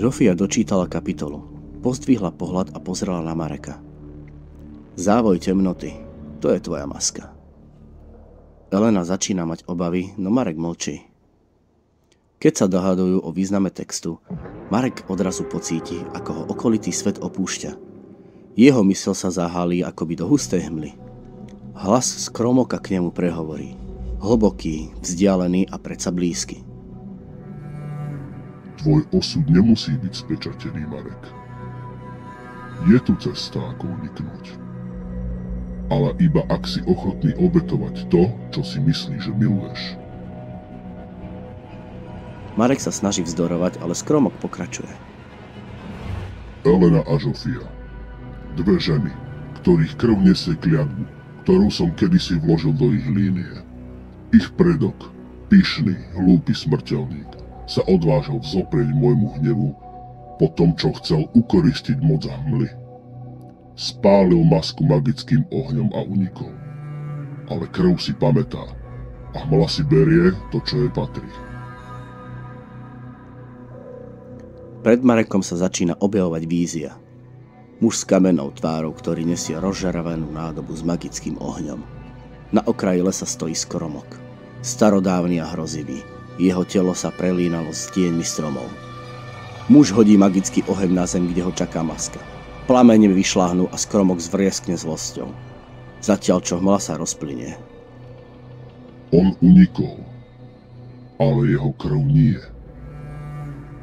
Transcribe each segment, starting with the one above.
Žofia dočítala kapitolu, pozdvihla pohľad a pozrela na Mareka. Závoj temnoty, to je tvoja maska. Elena začína mať obavy, no Marek mlčí. Keď sa dohadujú o význame textu, Marek odrazu pocíti, ako ho okolitý svet opúšťa. Jeho mysel sa zahálí akoby do hustej hmly. Hlas z kromoka k nemu prehovorí. Hlboký, vzdialený a predsa blízky. Tvoj osud nemusí byť spečatený, Marek. Je tu cesta, ako uniknúť. Ale iba ak si ochotný obetovať to, čo si myslíš, že miluješ. Marek sa snaží vzdorovať, ale skromok pokračuje. Elena a Žofia. Dve ženy, ktorých krv nesie kliatbu, ktorú som kedysi vložil do ich línie. Ich predok, pyšný, hlúpy smrteľník, sa odvážil vzoprieť môjmu hnevu po tom, čo chcel ukoristiť moc hmly. Spálil masku magickým ohňom a unikol. Ale krv si pamätá a hmla si berie to, čo jej patrí. Pred Marekom sa začína objavovať vízia. Muž s kamennou tvárou, ktorý nesie rozžaravenú nádobu s magickým ohňom. Na okraji lesa stojí skromok. Starodávny a hrozivý. Jeho telo sa prelínalo s tieňmi stromov. Muž hodí magický oheň na zem, kde ho čaká maska. Plamene vyšľahnú a skromok zvrieskne zlosťou. Zatiaľ čo hmla sa rozplynie. On unikol, ale jeho krv nie.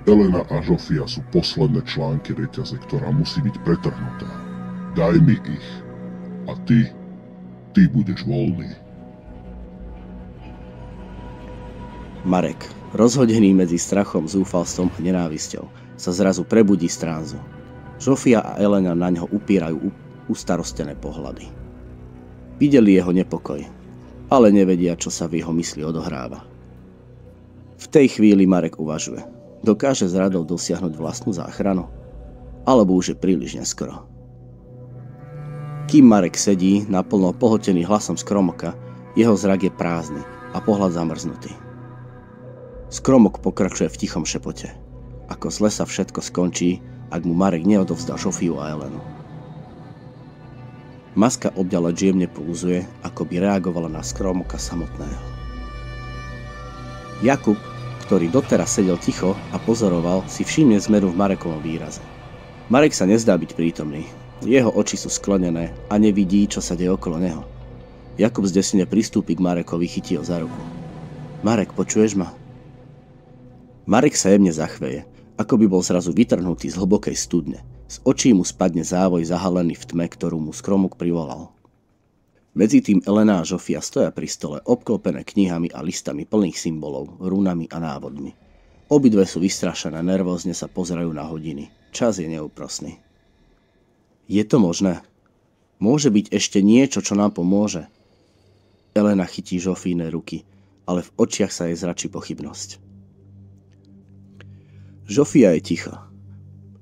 Elena a Žofia sú posledné články reťaze, ktorá musí byť pretrhnutá. Daj mi ich a ty budeš voľný. Marek, rozhodený medzi strachom, zúfalstvom a nenávisťou, sa zrazu prebudí z tránzu. Žofia a Elena na ňo upírajú ustarostené pohľady. Videli jeho nepokoj, ale nevedia, čo sa v jeho mysli odohráva. V tej chvíli Marek uvažuje. Dokáže s radou dosiahnuť vlastnú záchranu? Alebo už je príliš neskoro? Kým Marek sedí, naplno pohltený hlasom skromoka, jeho zrak je prázdny a pohľad zamrznutý. Skromok pokračuje v tichom šepote. Ako z lesa všetko skončí, ak mu Marek neodovzdá Žofiu a Elenu. Maska obďaleč jemne pulzuje, ako by reagovala na skromoka samotného. Jakub, ktorý doteraz sedel ticho a pozoroval, si všimne zmenu v Marekovom výraze. Marek sa nezdá byť prítomný. Jeho oči sú sklonené a nevidí, čo sa deje okolo neho. Jakub zdesene pristúpi k Marekovi, chytí ho za ruku. Marek, počuješ ma? Marek sa jemne zachveje, ako by bol zrazu vytrhnutý z hlbokej studne. Z očí mu spadne závoj zahalený v tme, ktorú mu skromok privolal. Medzitým Elena a Žofia stoja pri stole, obklopené knihami a listami plných symbolov, runami a návodmi. Obidve sú vystrašené, nervózne sa pozerajú na hodiny. Čas je neúprosný. Je to možné? Môže byť ešte niečo, čo nám pomôže? Elena chytí Žofíne ruky, ale v očiach sa jej zračí pochybnosť. Žofia je ticho.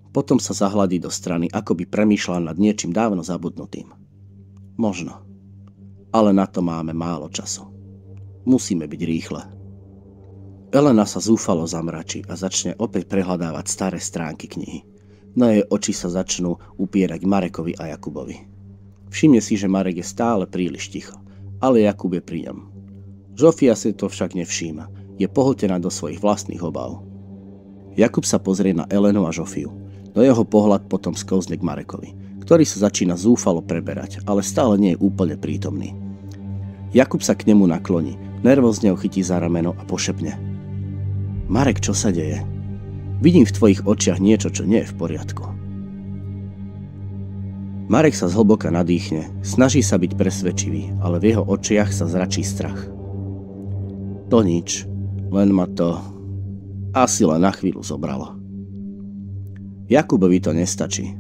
Potom sa zahladí do strany, ako by premýšľala nad niečím dávno zabudnutým. Možno. Ale na to máme málo času. Musíme byť rýchle. Elena sa zúfalo zamračí a začne opäť prehľadávať staré stránky knihy. No jej oči sa začnú upierať Marekovi a Jakubovi. Všimne si, že Marek je stále príliš ticho, ale Jakub je pri ňom. Žofia si to však nevšíma. Je pohltená do svojich vlastných obáv. Jakub sa pozrie na Elenu a Žofiu. No jeho pohľad potom sklzne k Marekovi, ktorý sa začína zúfalo preberať, ale stále nie je úplne prítomný. Jakub sa k nemu nakloní, nervózne ho chytí za rameno a pošepne. Marek, čo sa deje? Vidím v tvojich očiach niečo, čo nie je v poriadku. Marek sa zhlboka nadýchne, snaží sa byť presvedčivý, ale v jeho očiach sa zračí strach. To nič, len ma to asi len na chvíľu zobralo. Jakubovi to nestačí.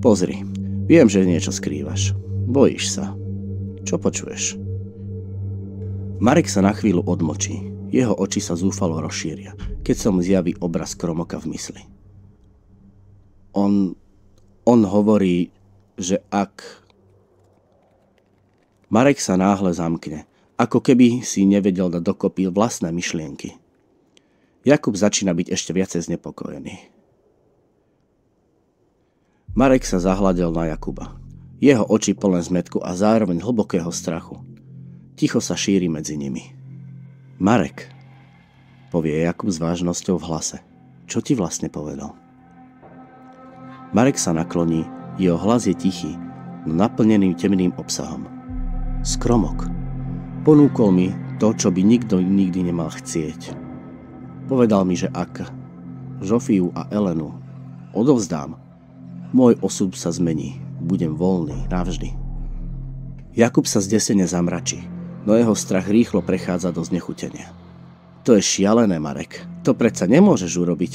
Pozri, viem, že niečo skrývaš. Bojíš sa. Čo počuješ? Marek sa na chvíľu odmlčí. Jeho oči sa zúfalo rozšíria, keď sa mu zjaví obraz Kromoka v mysli. On hovorí, že ak... Marek sa náhle zamkne, ako keby si nevedel dať dokopy vlastné myšlienky. Jakub začína byť ešte viacej znepokojený. Marek sa zahľadel na Jakuba. Jeho oči plné zmätku a zároveň hlbokého strachu. Ticho sa šíri medzi nimi. Marek, povie Jakub s vážnosťou v hlase. Čo ti vlastne povedal? Marek sa nakloní, jeho hlas je tichý, no naplnený temným obsahom. Skromok. Ponúkol mi to, čo by nikto nikdy nemal chcieť. Povedal mi, že ak Žofiu a Elenu odovzdám, môj osud sa zmení. Budem voľný navždy. Jakub sa zdesene zamračí, no jeho strach rýchlo prechádza do znechutenia. To je šialené, Marek. To predsa nemôžeš urobiť.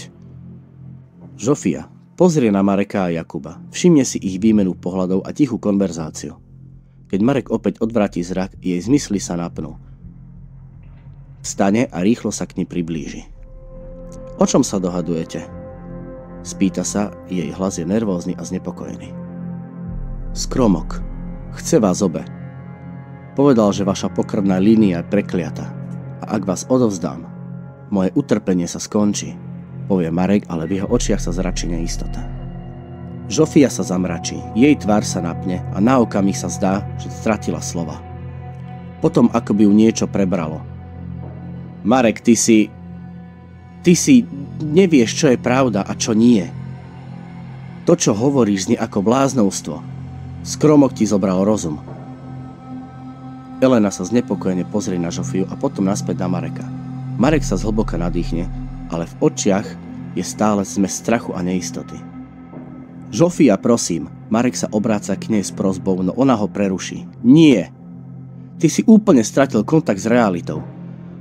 Žofia pozrie na Mareka a Jakuba. Všimne si ich výmenu pohľadov a tichú konverzáciu. Keď Marek opäť odvráti zrak, jej zmysly sa napnú. Vstane a rýchlo sa k nej priblíži. O čom sa dohadujete? Spýta sa, jej hlas je nervózny a znepokojený. Skromok. Chce vás obe. Povedal, že vaša pokrvná línia je prekliata. A ak vás odovzdám, moje utrpenie sa skončí, povie Marek, ale v jeho očiach sa zračí neistota. Žofia sa zamračí, jej tvár sa napne a na okamih sa zdá, že stratila slova. Potom ako by ju niečo prebralo. Marek, ty si nevieš, čo je pravda a čo nie. To, čo hovoríš, znie ako bláznovstvo. Skromok ti zobral rozum. Elena sa znepokojene pozrie na Žofiu a potom naspäť na Mareka. Marek sa zhlboka nadýchne, ale v očiach je stále zmes strachu a neistoty. Žofia, prosím, Marek sa obráca k nej s prosbou, no ona ho preruší. Nie! Ty si úplne stratil kontakt s realitou.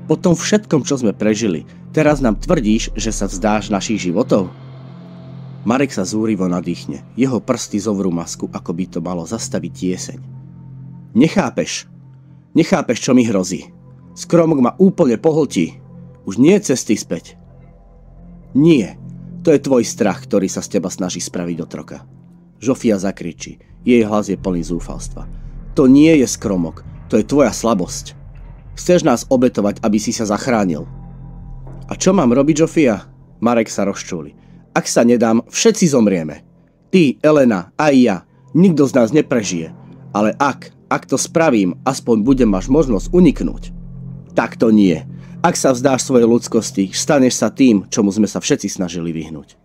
Po tom všetkom, čo sme prežili, teraz nám tvrdíš, že sa vzdáš našich životov? Marek sa zúrivo nadýchne. Jeho prsty zovrú masku, ako by to malo zastaviť tieseň. Nechápeš, čo mi hrozí. Skromok ma úplne pohltí. Už nie je cesty späť. Nie, to je tvoj strach, ktorý sa z teba snaží spraviť otroka. Žofia zakričí. Jej hlas je plný zúfalstva. To nie je Skromok, to je tvoja slabosť. Chceš nás obetovať, aby si sa zachránil. A čo mám robiť, Žofia? Marek sa rozčúli. Ak sa nedám, všetci zomrieme. Ty, Elena, aj ja. Nikto z nás neprežije. Ale ak to spravím, aspoň budem mať možnosť uniknúť. Tak to nie. Ak sa vzdáš svojej ľudskosti, staneš sa tým, čomu sme sa všetci snažili vyhnúť.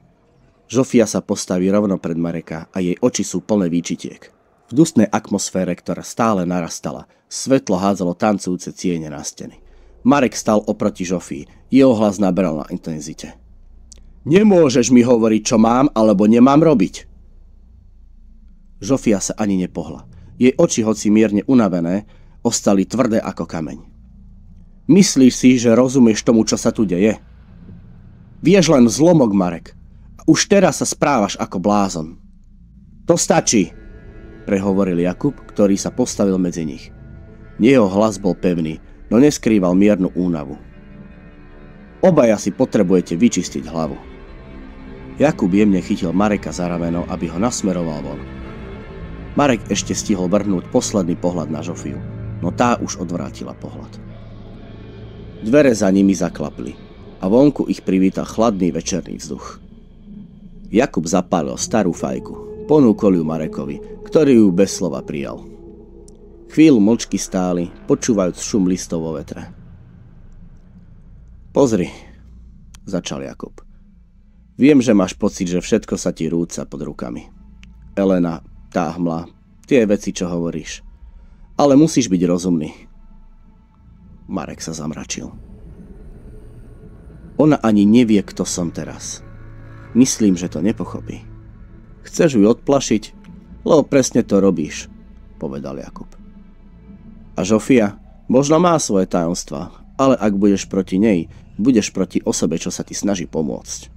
Žofia sa postaví rovno pred Mareka a jej oči sú plné výčitiek. V dusnej atmosfére, ktorá stále narastala, svetlo hádzalo tancujúce tiene na steny. Marek stal oproti Žofii, jeho hlas naberal na intenzite. Nemôžeš mi hovoriť, čo mám alebo nemám robiť. Žofia sa ani nepohla. Jej oči, hoci mierne unavené, ostali tvrdé ako kameň. Myslíš si, že rozumieš tomu, čo sa tu deje? Vieš len zlomok, Marek. A už teraz sa správaš ako blázon. To stačí, prehovoril Jakub, ktorý sa postavil medzi nich. Jeho hlas bol pevný, no neskrýval miernu únavu. Obaja si potrebujete vyčistiť hlavu. Jakub jemne chytil Mareka za rameno, aby ho nasmeroval von. Marek ešte stihol vrhnúť posledný pohľad na Žofiu, no tá už odvrátila pohľad. Dvere za nimi zaklapli a vonku ich privítal chladný večerný vzduch. Jakub zapálil starú fajku, ponúkol ju Marekovi, ktorý ju bez slova prijal. Chvíľu mlčky stáli, počúvajúc šum listov vo vetre. Pozri, začal Jakub. Viem, že máš pocit, že všetko sa ti rúca pod rukami. Elena, tá hmla, tie veci, čo hovoríš. Ale musíš byť rozumný. Marek sa zamračil. Ona ani nevie, kto som teraz. Myslím, že to nepochopí. Chceš ju odplašiť? Lebo presne to robíš, povedal Jakub. A Žofia možno má svoje tajomstvá, ale ak budeš proti nej, budeš proti osobe, čo sa ti snaží pomôcť.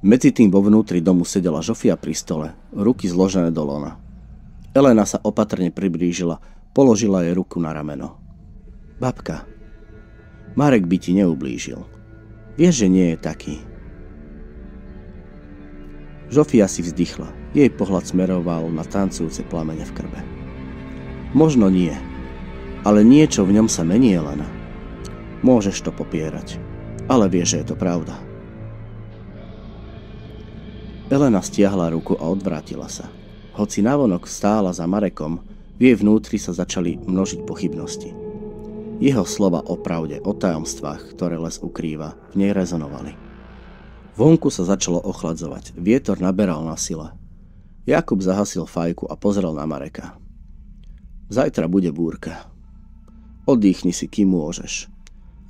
Medzi tým vo vnútri domu sedela Žofia pri stole, ruky zložené do lona. Elena sa opatrne priblížila, položila jej ruku na rameno. Babka, Marek by ti neublížil. Vieš, že nie je taký. Žofia si vzdychla, jej pohľad smeroval na tancujúce plamene v krbe. Možno nie, ale niečo v ňom sa mení, Elena. Môžeš to popierať, ale vieš, že je to pravda. Elena stiahla ruku a odvrátila sa. Hoci navonok stála za Marekom, v jej vnútri sa začali množiť pochybnosti. Jeho slova o pravde, o tajomstvách, ktoré les ukrýva, v nej rezonovali. Vonku sa začalo ochladzovať, vietor naberal na sile. Jakub zahasil fajku a pozrel na Mareka. Zajtra bude búrka. Oddychni si, kým môžeš.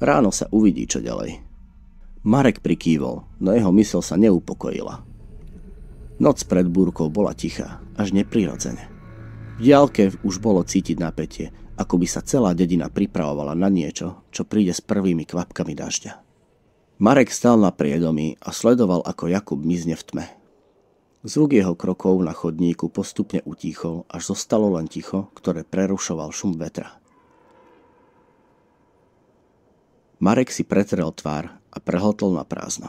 Ráno sa uvidí, čo ďalej. Marek prikývol, no jeho mysl sa neupokojila. Noc pred búrkou bola tichá, až neprirodzene. V diaľke už bolo cítiť napätie, ako by sa celá dedina pripravovala na niečo, čo príde s prvými kvapkami dažďa. Marek stál na priedomí a sledoval, ako Jakub mizne v tme. Zvuk jeho krokov na chodníku postupne utíchol, až zostalo len ticho, ktoré prerušoval šum vetra. Marek si pretrel tvár a prehltol na prázdno.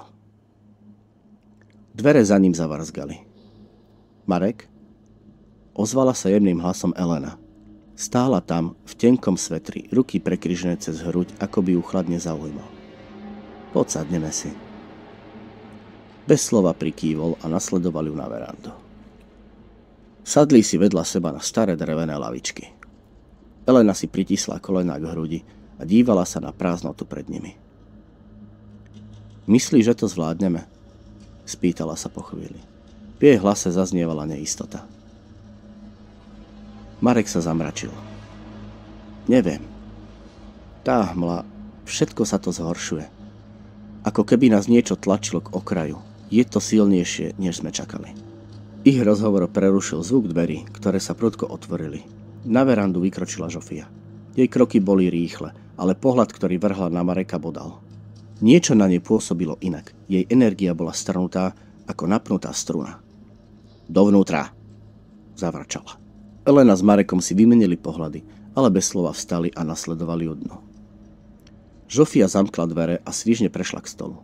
Dvere za ním zavarzgali. Marek? Ozvala sa jemným hlasom Elena. Stála tam, v tenkom svetri, ruky prekryžené cez hruď, ako by ju chladne zaujímal. Poď, sadneme si. Bez slova prikývol a nasledoval ju na verandu. Sadli si vedľa seba na staré drevené lavičky. Elena si pritisla kolená k hrudi a dívala sa na prázdnotu pred nimi. Myslíš, že to zvládneme? Spýtala sa po chvíli. V jej hlase zaznievala neistota. Marek sa zamračil. Neviem. Tá hmla, všetko sa to zhoršuje. Ako keby nás niečo tlačilo k okraju. Je to silnejšie, než sme čakali. Ich rozhovor prerušil zvuk dverí, ktoré sa prudko otvorili. Na verandu vykročila Žofia. Jej kroky boli rýchle, ale pohľad, ktorý vrhla na Mareka, bodal. Niečo na nej pôsobilo inak. Jej energia bola strnutá ako napnutá struna. Dovnútra, zavrčala. Elena s Marekom si vymenili pohľady, ale bez slova vstali a nasledovali ju dnu. Žofia zamkla dvere a svižne prešla k stolu.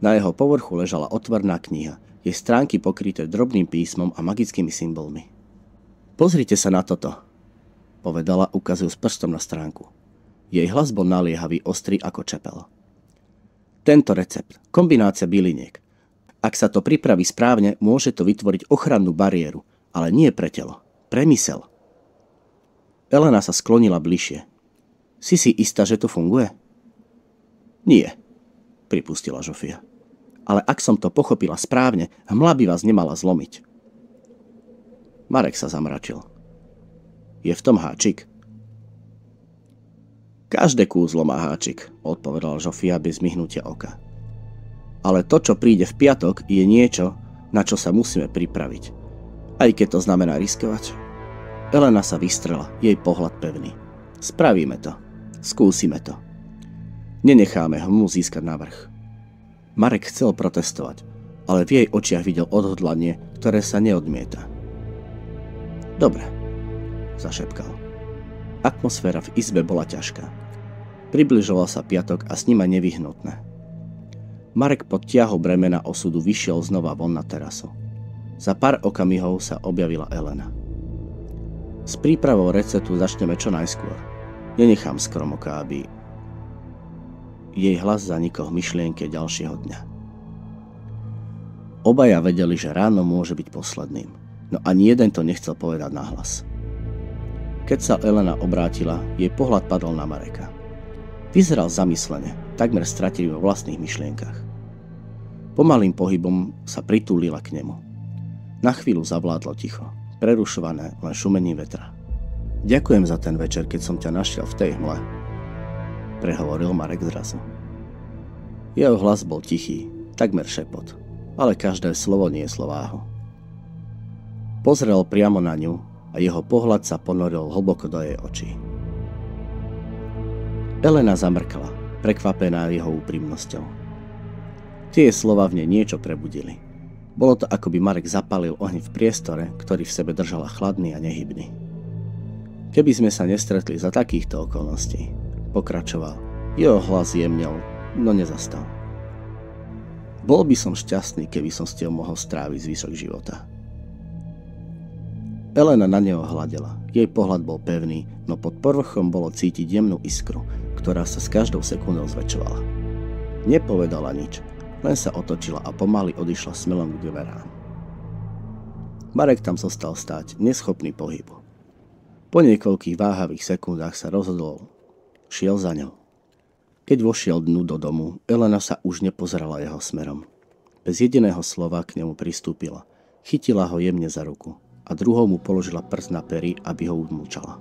Na jeho povrchu ležala otvorná kniha, jej stránky pokryté drobným písmom a magickými symbolmi. Pozrite sa na toto, povedala, ukazujúc prstom na stránku. Jej hlas bol naliehavý, ostrý ako čepel. Tento recept, kombinácia byliniek. Ak sa to pripraví správne, môže to vytvoriť ochrannú bariéru, ale nie pre telo, pre mysel. Elena sa sklonila bližšie. Si istá, že to funguje? Nie, pripustila Žofia. Ale ak som to pochopila správne, hmla by vás nemala zlomiť. Marek sa zamračil. Je v tom háčik? Každé kúzlo má háčik, odpovedal Žofia bez myhnutia oka. Ale to, čo príde v piatok, je niečo, na čo sa musíme pripraviť. Aj keď to znamená riskovať. Elena sa vystrela, jej pohľad pevný. Spravíme to. Skúsime to. Nenecháme hmlu získať navrch. Marek chcel protestovať, ale v jej očiach videl odhodlanie, ktoré sa neodmieta. Dobre, zašepkal. Atmosféra v izbe bola ťažká. Približoval sa piatok a s ním aj nevyhnutné. Marek pod ťahou bremena osudu vyšiel znova von na terasu. Za pár okamihov sa objavila Elena. S prípravou receptu začneme čo najskôr. Nenechám skromoka, aby... Jej hlas zanikol v myšlienke ďalšieho dňa. Obaja vedeli, že ráno môže byť posledným, no ani jeden to nechcel povedať nahlas. Keď sa Elena obrátila, jej pohľad padol na Mareka. Vyzeral zamyslene, takmer stratil vo vlastných myšlienkach. Pomalým pohybom sa pritúlila k nemu. Na chvíľu zavládlo ticho, prerušované len šumením vetra. Ďakujem za ten večer, keď som ťa našiel v tej hmle, prehovoril Marek zrazu. Jeho hlas bol tichý, takmer šepot, ale každé slovo nieslo váhu. Pozrel priamo na ňu a jeho pohľad sa ponoril hlboko do jej očí. Elena zamrkla, prekvapená jeho úprimnosťou. Tie slova v nej niečo prebudili. Bolo to, ako by Marek zapálil oheň v priestore, ktorý v sebe držala chladný a nehybný. Keby sme sa nestretli za takýchto okolností, pokračoval, jeho hlas jemnel, no nezastal. Bol by som šťastný, keby som s tebou mohol stráviť zvyšok života. Elena na neho hľadela. Jej pohľad bol pevný, no pod povrchom bolo cítiť jemnú iskru, ktorá sa s každou sekundou zväčšovala. Nepovedala nič, len sa otočila a pomaly odišla smelom k dverám. Marek tam zostal stáť, neschopný pohybu. Po niekoľkých váhavých sekundách sa rozhodol. Šiel za ňou. Keď vošiel dnu do domu, Elena sa už nepozerala jeho smerom. Bez jediného slova k nemu pristúpila. Chytila ho jemne za ruku a druhou mu položila prst na pery, aby ho umlčala.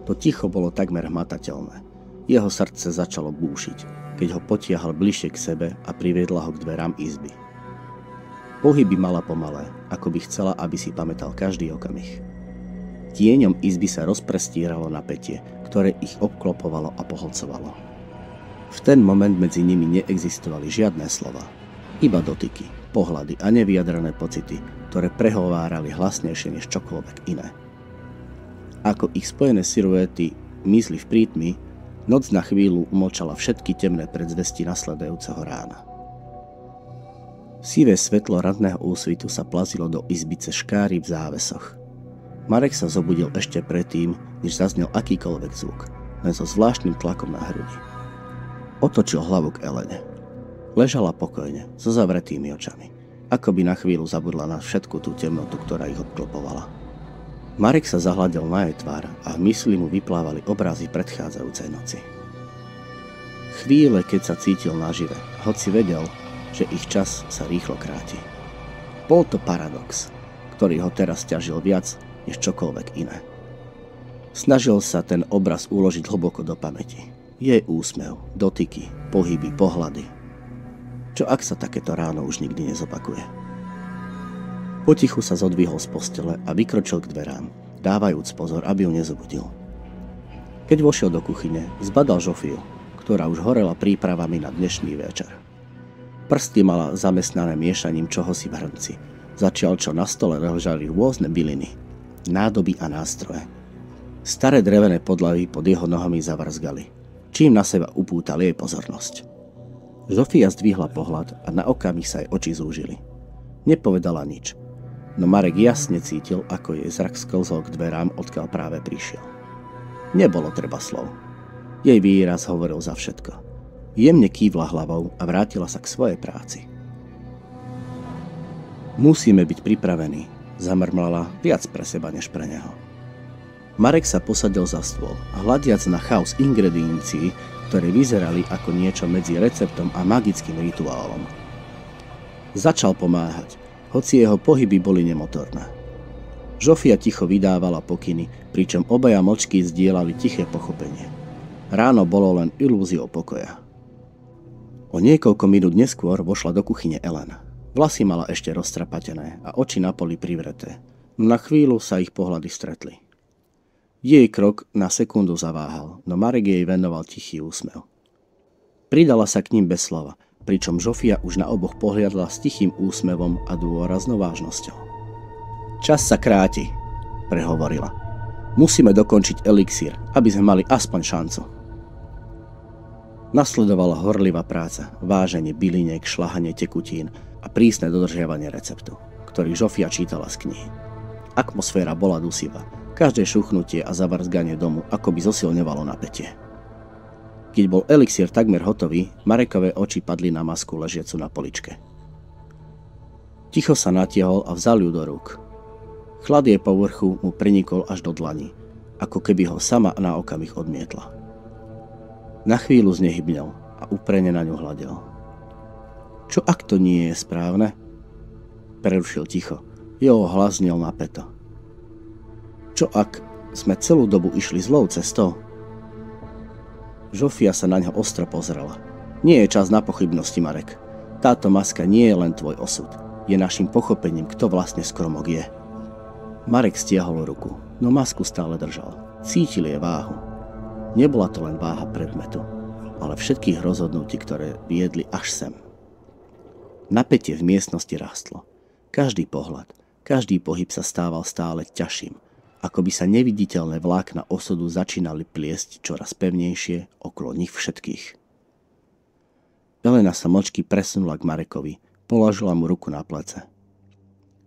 To ticho bolo takmer hmatateľné. Jeho srdce začalo búšiť, keď ho potiahal bližšie k sebe a priviedla ho k dverám izby. Pohyby mala pomalé, ako by chcela, aby si pamätal každý okamih. Tieňom izby sa rozprestíralo napätie, ktoré ich obklopovalo a pohlcovalo. V ten moment medzi nimi neexistovali žiadne slova, iba dotyky, pohľady a nevyjadrené pocity, ktoré prehovárali hlasnejšie než čokoľvek iné. Ako ich spojené siluety mysli v prítmi, noc na chvíľu umlčala všetky temné predzvesti nasledujúceho rána. Sivé svetlo radného úsvitu sa plazilo do izby cez škáry v závesoch. Marek sa zobudil ešte predtým, než zaznel akýkoľvek zvuk, len so zvláštnym tlakom na hrudi. Otočil hlavu k Elene. Ležala pokojne, so zavretými očami, ako by na chvíľu zabudla na všetku tú temnotu, ktorá ich obklopovala. Marek sa zahľadil na jej tvár a v mysli mu vyplávali obrazy predchádzajúcej noci. Chvíle, keď sa cítil nažive, hoci vedel, že ich čas sa rýchlo kráti. Bol to paradox, ktorý ho teraz ťažil viac než čokoľvek iné. Snažil sa ten obraz uložiť hlboko do pamäti. Jej úsmev, dotyky, pohyby, pohľady. Čo ak sa takéto ráno už nikdy nezopakuje? Potichu sa zodvihol z postele a vykročil k dverám, dávajúc pozor, aby ju nezobudil. Keď vošiel do kuchyne, zbadal Žofiu, ktorá už horela prípravami na dnešný večer. Prsty mala zamestnané miešaním čohosi v hrnci, zatiaľ čo na stole ležali rôzne byliny, nádoby a nástroje. Staré drevené podlahy pod jeho nohami zavrzgali, čím na seba upútal jej pozornosť. Žofia zdvihla pohľad a na okamih sa jej oči zúžili. Nepovedala nič, no Marek jasne cítil, ako jej zrak sklzol k dverám, odkiaľ práve prišiel. Nebolo treba slov. Jej výraz hovoril za všetko. Jemne kývla hlavou a vrátila sa k svojej práci. Musíme byť pripravení, zamrmlala viac pre seba než pre neho. Marek sa posadil za stôl a hľadiac na chaos ingrediencií, ktoré vyzerali ako niečo medzi receptom a magickým rituálom. Začal pomáhať, hoci jeho pohyby boli nemotorné. Žofia ticho vydávala pokyny, pričom obaja mlčky zdieľali tiché pochopenie. Ráno bolo len ilúziou pokoja. O niekoľko minút neskôr vošla do kuchyne Elena. Vlasy mala ešte roztrapatené a oči na poli privreté. Na chvíľu sa ich pohľady stretli. Jej krok na sekundu zaváhal, no Marek jej venoval tichý úsmev. Pridala sa k ním bez slova, pričom Žofia už na oboch pohliadla s tichým úsmevom a dôraznou vážnosťou. Čas sa kráti, prehovorila. Musíme dokončiť elixír, aby sme mali aspoň šancu. Nasledovala horlivá práca, váženie byliniek, šľahanie tekutín a prísne dodržiavanie receptu, ktorý Žofia čítala z knihy. Atmosféra bola dusivá, každé šuchnutie a zavrzganie domu ako by zosilňovalo napätie. Keď bol elixír takmer hotový, Marekové oči padli na masku ležiacu na poličke. Ticho sa natiahol a vzal ju do rúk. Chlad jej povrchu mu prenikol až do dlani, ako keby ho sama na okamih odmietla. Na chvíľu znehybnel a úprene na ňu hľadel. Čo ak to nie je správne? Prerušil ticho. Jeho hlas znel napäto. Čo ak sme celú dobu išli zlou cestou? Žofia sa na ňo ostro pozrela. Nie je čas na pochybnosti, Marek. Táto maska nie je len tvoj osud. Je našim pochopením, kto vlastne Skromok je. Marek stiahol ruku, no masku stále držal. Cítil jej váhu. Nebola to len váha predmetu, ale všetkých rozhodnutí, ktoré viedli až sem. Napätie v miestnosti rastlo. Každý pohľad, každý pohyb sa stával stále ťažším, ako by sa neviditeľné vlákna osudu začínali pliesť čoraz pevnejšie okolo nich všetkých. Elena sa mlčky presunula k Marekovi, položila mu ruku na plece.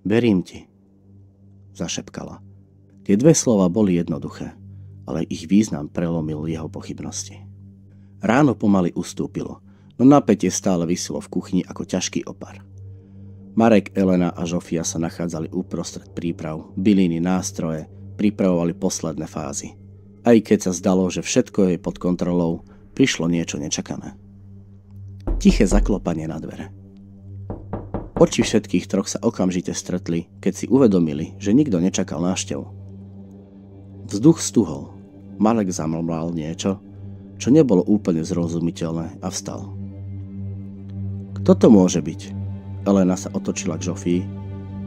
Verím ti, zašepkala. Tie dve slova boli jednoduché, ale ich význam prelomil jeho pochybnosti. Ráno pomaly ustúpilo, no napätie stále viselo v kuchyni ako ťažký opar. Marek, Elena a Žofia sa nachádzali uprostred príprav, byliny, nástroje, pripravovali posledné fázy. Aj keď sa zdalo, že všetko je pod kontrolou, prišlo niečo nečakané. Tiché zaklopanie na dvere. Oči všetkých troch sa okamžite stretli, keď si uvedomili, že nikto nečakal návštevu. Vzduch stuhol. Marek zamlmlal niečo, čo nebolo úplne zrozumiteľné, a vstal. Kto to môže byť? Elena sa otočila k Žofii,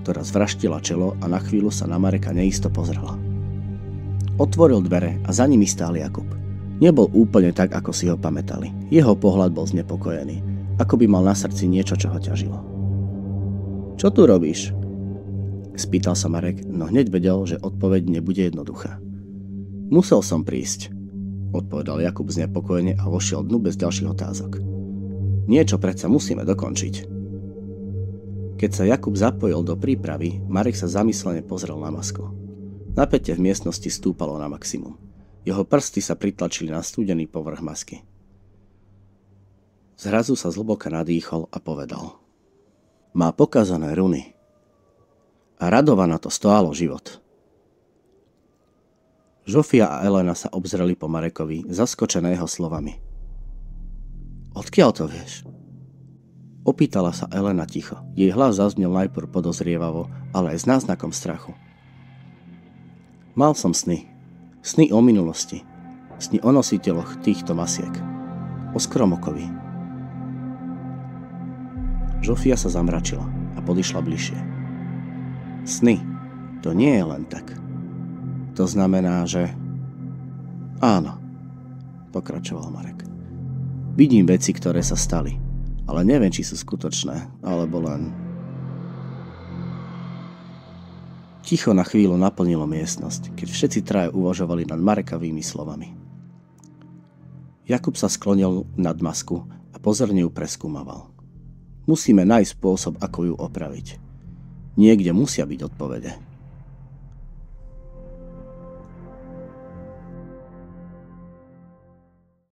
ktorá zvraštila čelo a na chvíľu sa na Mareka neisto pozrela. Otvoril dvere a za nimi stál Jakub. Nebol úplne tak, ako si ho pamätali. Jeho pohľad bol znepokojený, ako by mal na srdci niečo, čo ho ťažilo. Čo tu robíš? Spýtal sa Marek, no hneď vedel, že odpoveď nebude jednoduchá. Musel som prísť, odpovedal Jakub znepokojene a vošiel dnu bez ďalších otázok. Niečo predsa musíme dokončiť. Keď sa Jakub zapojil do prípravy, Marek sa zamyslene pozrel na masku. Napätie v miestnosti stúpalo na maximum. Jeho prsty sa pritlačili na studený povrch masky. Zrazu sa zhlboka nadýchol a povedal: Má pokazané runy. A Radovana to stálo život. Žofia a Elena sa obzreli po Marekovi, zaskočené jeho slovami. Odkiaľ to vieš? Opýtala sa Elena ticho. Jej hlas zaznel najprv podozrievavo, ale aj s náznakom strachu. Mal som sny. Sny o minulosti. Sny o nositeľoch týchto masiek. O Skromokovi. Žofia sa zamračila a podišla bližšie. Sny. To nie je len tak. To znamená, že... Áno, pokračoval Marek. Vidím veci, ktoré sa stali, ale neviem, či sú skutočné, alebo len... Ticho na chvíľu naplnilo miestnosť, keď všetci traja uvažovali nad Marekovými slovami. Jakub sa sklonil nad masku a pozorne ju preskúmaval. Musíme nájsť spôsob, ako ju opraviť. Niekde musia byť odpovede.